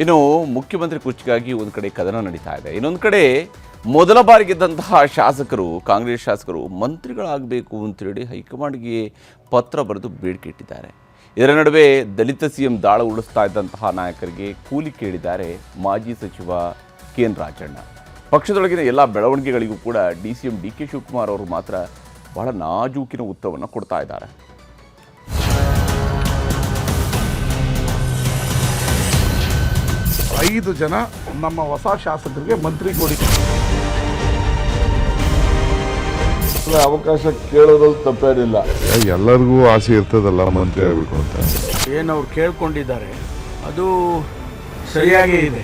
ಇನ್ನು ಮುಖ್ಯಮಂತ್ರಿ ಕುರ್ಚಿಗಾಗಿ ಒಂದು ಕಡೆ ಕದನ ನಡೀತಾ ಇದೆ, ಇನ್ನೊಂದು ಕಡೆ ಮೊದಲ ಬಾರಿ ಗೆದ್ದಂತಹ ಶಾಸಕರು, ಕಾಂಗ್ರೆಸ್ ಶಾಸಕರು ಮಂತ್ರಿಗಳಾಗಬೇಕು ಅಂತೇಳಿ ಹೈಕಮಾಂಡ್ಗೆ ಪತ್ರ ಬರೆದು ಬೇಡಿಕೆ ಇಟ್ಟಿದ್ದಾರೆ. ಇದರ ನಡುವೆ ದಲಿತ ಸಿಎಂ ದಾಳ ಉಳಿಸ್ತಾ ಇದ್ದಂತಹ ನಾಯಕರಿಗೆ ಕೂಲಿ ಕೇಳಿದ್ದಾರೆ ಮಾಜಿ ಸಚಿವ ಕೆ.ಎನ್. ರಾಜಣ್ಣ. ಪಕ್ಷದೊಳಗಿನ ಎಲ್ಲ ಬೆಳವಣಿಗೆಗಳಿಗೂ ಕೂಡ ಡಿ.ಸಿ.ಎಂ ಡಿ.ಕೆ. ಶಿವಕುಮಾರ್ ಅವರು ಮಾತ್ರ ಬಹಳ ನಾಜೂಕಿನ ಉತ್ತರವನ್ನು ಕೊಡ್ತಾ ಇದ್ದಾರೆ. ಐದು ಜನ ನಮ್ಮ ಹೊಸ ಶಾಸಕರಿಗೆ ಮಂತ್ರಿ ಕೊಡಿ. ಅವಕಾಶ ಕೇಳೋದ್ರಲ್ಲಿ ತಪ್ಪೇನಿಲ್ಲ. ಎಲ್ಲರಿಗೂ ಆಸೆ ಇರ್ತದಲ್ಲ ಮಂತ್ರಿ ಆಗಬೇಕು ಅಂತ. ಏನು ಅವ್ರು ಕೇಳ್ಕೊಂಡಿದ್ದಾರೆ ಅದು ಸರಿಯಾಗೇ ಇದೆ.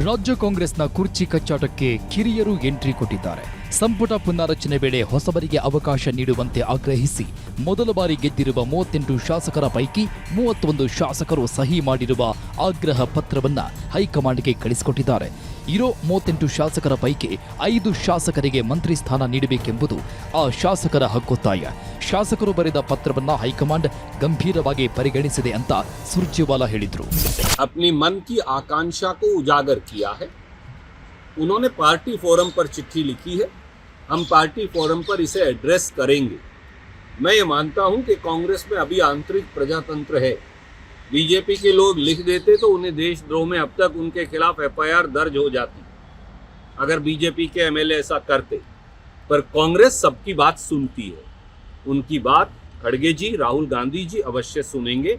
ರಾಜ್ಯ ಕಾಂಗ್ರೆಸ್ನ ಕುರ್ಚಿ ಕಚ್ಚಾಟಕ್ಕೆ ಕಿರಿಯರು ಎಂಟ್ರಿ ಕೊಟ್ಟಿದ್ದಾರೆ. ಸಂಪುಟ ಪುನಾರಚನೆ ವೇಳೆ ಹೊಸಬರಿಗೆ ಅವಕಾಶ ನೀಡುವಂತೆ ಆಗ್ರಹಿಸಿ ಮೊದಲ ಬಾರಿ ಗೆದ್ದಿರುವ 38 ಶಾಸಕರ ಪೈಕಿ 31 ಶಾಸಕರು ಸಹಿ ಮಾಡಿರುವ ಆಗ್ರಹ ಪತ್ರವನ್ನ ಹೈಕಮಾಂಡ್ಗೆ ಕಳಿಸಿಕೊಟ್ಟಿದ್ದಾರೆ. ಇರೋ 38 ಶಾಸಕರ ಪೈಕಿ 5 ಶಾಸಕರಿಗೆ ಮಂತ್ರಿ ಸ್ಥಾನ ನೀಡಬೇಕೆಂಬುದು ಆ ಶಾಸಕರ ಹಕ್ಕೊತ್ತಾಯ. ಶಾಸಕರು ಬರೆದ ಪತ್ರವನ್ನ ಹೈಕಮಾಂಡ್ ಗಂಭೀರವಾಗಿ ಪರಿಗಣಿಸಿದೆ ಅಂತ ಸುರ್ಜೇವಾಲಾ ಹೇಳಿದ್ರು. अपनी मन की आकांक्षा को उजागर किया है. उन्होंने पार्टी फोरम पर चिट्ठी लिखी है. हम पार्टी फोरम पर इसे एड्रेस करेंगे. मैं ये मानता हूं कि कांग्रेस में अभी आंतरिक प्रजातंत्र है. बीजेपी के लोग लिख देते तो उन्हें देशद्रोह में अब तक उनके खिलाफ एफआईआर दर्ज हो जाती अगर बीजेपी के एमएलए ऐसा करते. पर कांग्रेस सबकी बात सुनती है. उनकी बात खड़गे जी, राहुल गांधी जी अवश्य सुनेंगे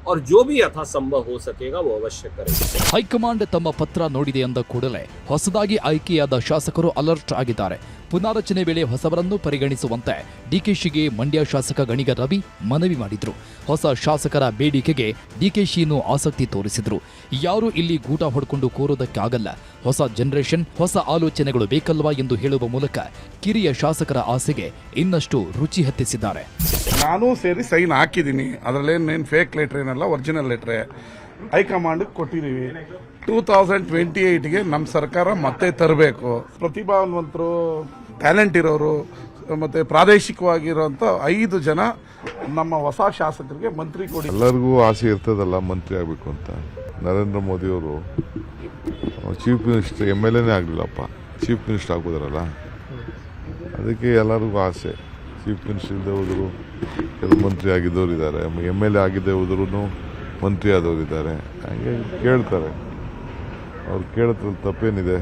और जो भी यथासंभव हो सकेगा वो अवश्य करेंगे. ಹೈಕಮಾಂಡ್ ತಮ್ಮ ಪತ್ರ ನೋಡಿದೆ ಅಂದ ಕೂಡಲೇ ಹೊಸದಾಗಿ ಆಯ್ಕೆಯಾದ ಶಾಸಕರು ಅಲರ್ಟ್ ಆಗಿದ್ದಾರೆ. ಪುನಾರಚನೆ ವೇಳೆ ಹೊಸಬರನ್ನು ಪರಿಗಣಿಸುವಂತೆ ಡಿಕೆಶಿಗೆ ಮಂಡ್ಯ ಶಾಸಕ ಗಣಿಗ ರವಿ ಮನವಿ ಮಾಡಿದ್ರು. ಹೊಸ ಶಾಸಕರ ಬೇಡಿಕೆಗೆ ಡಿಕೆಶಿನೂ ಆಸಕ್ತಿ ತೋರಿಸಿದ್ರು. ಯಾರು ಇಲ್ಲಿ ಗೂಟ ಹೊಡ್ಕೊಂಡು ಕೋರೋದಕ್ಕಾಗಲ್ಲ, ಹೊಸ ಜನರೇಷನ್, ಹೊಸ ಆಲೋಚನೆಗಳು ಬೇಕಲ್ವಾ ಎಂದು ಹೇಳುವ ಮೂಲಕ ಕಿರಿಯ ಶಾಸಕರ ಆಸೆಗೆ ಇನ್ನಷ್ಟು ರುಚಿ ಹತ್ತಿಸಿದ್ದಾರೆ. ನಾನು ಸೇರಿ ಸೈನ್ ಹಾಕಿದ್ದೀನಿ. ಅದರಲ್ಲೇನು ಫೇಕ್ ಲೆಟ್ರ್ ಏನಲ್ಲ, ಒರಿಜಿನಲ್ ಲೆಟ್ರೆ ಹೈಕಮಾಂಡ್ ಕೊಟ್ಟಿದ್ದೀವಿ. 2028ಗೆ ನಮ್ಮ ಸರ್ಕಾರ ಮತ್ತೆ ತರಬೇಕು. ಪ್ರತಿಭಾವಂತರು, ಟ್ಯಾಲೆಂಟ್ ಇರೋರು ಮತ್ತೆ ಪ್ರಾದೇಶಿಕವಾಗಿರುವಂತ 5 ಜನ ನಮ್ಮ ಹೊಸ ಶಾಸಕರಿಗೆ ಮಂತ್ರಿ ಕೊಡಿ. ಎಲ್ಲರಿಗೂ ಆಸೆ ಇರ್ತದಲ್ಲ ಮಂತ್ರಿ ಆಗಬೇಕು ಅಂತ. ನರೇಂದ್ರ ಮೋದಿ ಅವರು ಚೀಫ್ ಮಿನಿಸ್ಟರ್ MLA ಆಗಲಿಲ್ಲಪ್ಪ, ಚೀಫ್ ಮಿನಿಸ್ಟರ್ ಆಗೋದಾರಲ್ಲ, ಅದಕ್ಕೆ ಎಲ್ಲರಿಗೂ ಆಸೆ. ಚೀಫ್ ಮಿನಿಸ್ಟರ್ ಇಲ್ಲದೆ ಹೋದ್ರು ಕೆಲವು ಮಂತ್ರಿ ಆಗಿದ್ದವ್ರು ಇದ್ದಾರೆ, MLA ಆಗಿದ್ದೇ ಹೋದ್ರು ಮಂತ್ರಿ ಆದವರಿದ್ದಾರೆ. ಹಾಗೆ ಕೇಳ್ತಾರೆ, ಅವ್ರು ಕೇಳೋದ್ರಲ್ಲಿ ತಪ್ಪೇನಿದೆ.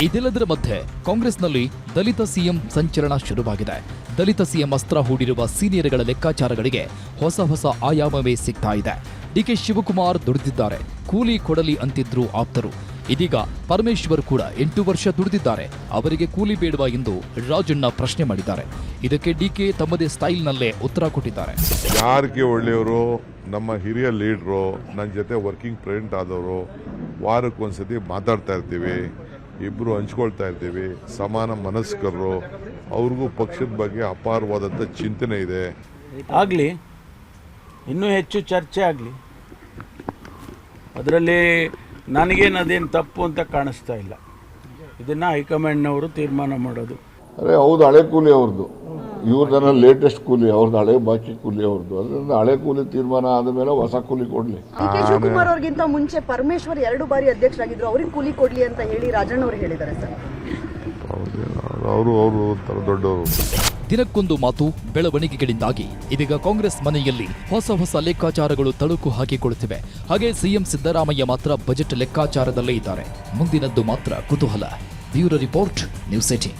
ಇದೆಲ್ಲದರ ಮಧ್ಯೆ ಕಾಂಗ್ರೆಸ್ನಲ್ಲಿ ದಲಿತ ಸಿಎಂ ಸಂಚಲನ ಶುರುವಾಗಿದೆ. ದಲಿತ ಸಿಎಂ ಅಸ್ತ್ರ ಹೂಡಿರುವ ಸೀನಿಯರ್ಗಳ ಲೆಕ್ಕಾಚಾರಗಳಿಗೆ ಹೊಸ ಆಯಾಮವೇ ಸಿಗ್ತಾ ಇದೆ. ಡಿ.ಕೆ. ಶಿವಕುಮಾರ್ ದುಡಿದಿದ್ದಾರೆ, ಕೂಲಿ ಕೊಡಲಿ ಅಂತಿದ್ರು ಆಪ್ತರು. ಇದೀಗ ಪರಮೇಶ್ವರ್ ಕೂಡ 8 ವರ್ಷ ದುಡಿದಿದ್ದಾರೆ, ಅವರಿಗೆ ಕೂಲಿ ಬೇಡವಾ ಎಂದು ರಾಜಣ್ಣ ಪ್ರಶ್ನೆ ಮಾಡಿದ್ದಾರೆ. ಇದಕ್ಕೆ ಡಿಕೆ ತಮ್ಮದೇ ಸ್ಟೈಲ್ನಲ್ಲೇ ಉತ್ತರ ಕೊಟ್ಟಿದ್ದಾರೆ. ಯಾರಿಗೆ ಒಳ್ಳೆಯವರು, ನಮ್ಮ ಹಿರಿಯ ಲೀಡ್ರು, ನನ್ನ ಜೊತೆ ವರ್ಕಿಂಗ್ ಪ್ರೆಸಿಡೆಂಟ್ ಆದವರು, ವಾರಕ್ಕೊಂದ್ಸತಿ ಮಾತಾಡ್ತಾ ಇರ್ತೀವಿ, ಇಬ್ಬರು ಹಂಚ್ಕೊಳ್ತಾ ಇರ್ತೀವಿ, ಸಮಾನ ಮನಸ್ಕರು, ಅವ್ರಿಗೂ ಪಕ್ಷದ ಬಗ್ಗೆ ಅಪಾರವಾದಂಥ ಚಿಂತನೆ ಇದೆ. ಆಗಲಿ, ಇನ್ನೂ ಹೆಚ್ಚು ಚರ್ಚೆ ಆಗಲಿ, ಅದರಲ್ಲಿ ನನಗೇನದೇನು ತಪ್ಪು ಅಂತ ಕಾಣಿಸ್ತಾ ಇಲ್ಲ. ಇದನ್ನು ಹೈಕಮಾಂಡ್ನವರು ತೀರ್ಮಾನ ಮಾಡೋದು. ಅರೆ ಹೌದು, ಹಳೆ ಕೂಲಿ ಅವ್ರದ್ದು, ಇವ್ರದನ್ನ ಲೇಟೆಸ್ಟ್ ಕೂಲಿ ಅವ್ರದ್ದು, ಹಳೆ ಬಾಕಿ ಕೂಲಿ ಅವ್ರದ್ದು. ಅದರಿಂದ ಹಳೆ ಕೂಲಿ ತೀರ್ಮಾನ ಆದಮೇಲೆ ಹೊಸ ಕೂಲಿ ಕೊಡ್ಲಿ. ಡಿ.ಕೆ. ಶಿವಕುಮಾರ್ ಅವ್ರಿಗಿಂತ ಮುಂಚೆ ಪರಮೇಶ್ವರ್ 2 ಬಾರಿ ಅಧ್ಯಕ್ಷರಾಗಿದ್ರು, ಅವ್ರಿಗೆ ಕೂಲಿ ಕೊಡ್ಲಿ ಅಂತ ಹೇಳಿ ರಾಜಣ್ಣ ಅವರು ಹೇಳಿದ್ದಾರೆ ಸರ್. ಅವರು ಒಂಥರ ದೊಡ್ಡವರು. ದಿನಕ್ಕೊಂದು ಮಾತು, ಬೆಳವಣಿಗೆಗಳಿಂದಾಗಿ ಇದೀಗ ಕಾಂಗ್ರೆಸ್ ಮನೆಯಲ್ಲಿ ಹೊಸ ಲೆಕ್ಕಾಚಾರಗಳು ತಳುಕು ಹಾಕಿಕೊಳ್ಳುತ್ತಿವೆ. ಹಾಗೆ ಸಿಎಂ ಸಿದ್ದರಾಮಯ್ಯ ಮಾತ್ರ ಬಜೆಟ್ ಲೆಕ್ಕಾಚಾರದಲ್ಲೇ ಇದ್ದಾರೆ. ಮುಂದಿನದ್ದು ಮಾತ್ರ ಕುತೂಹಲ. Bureau report, news 18.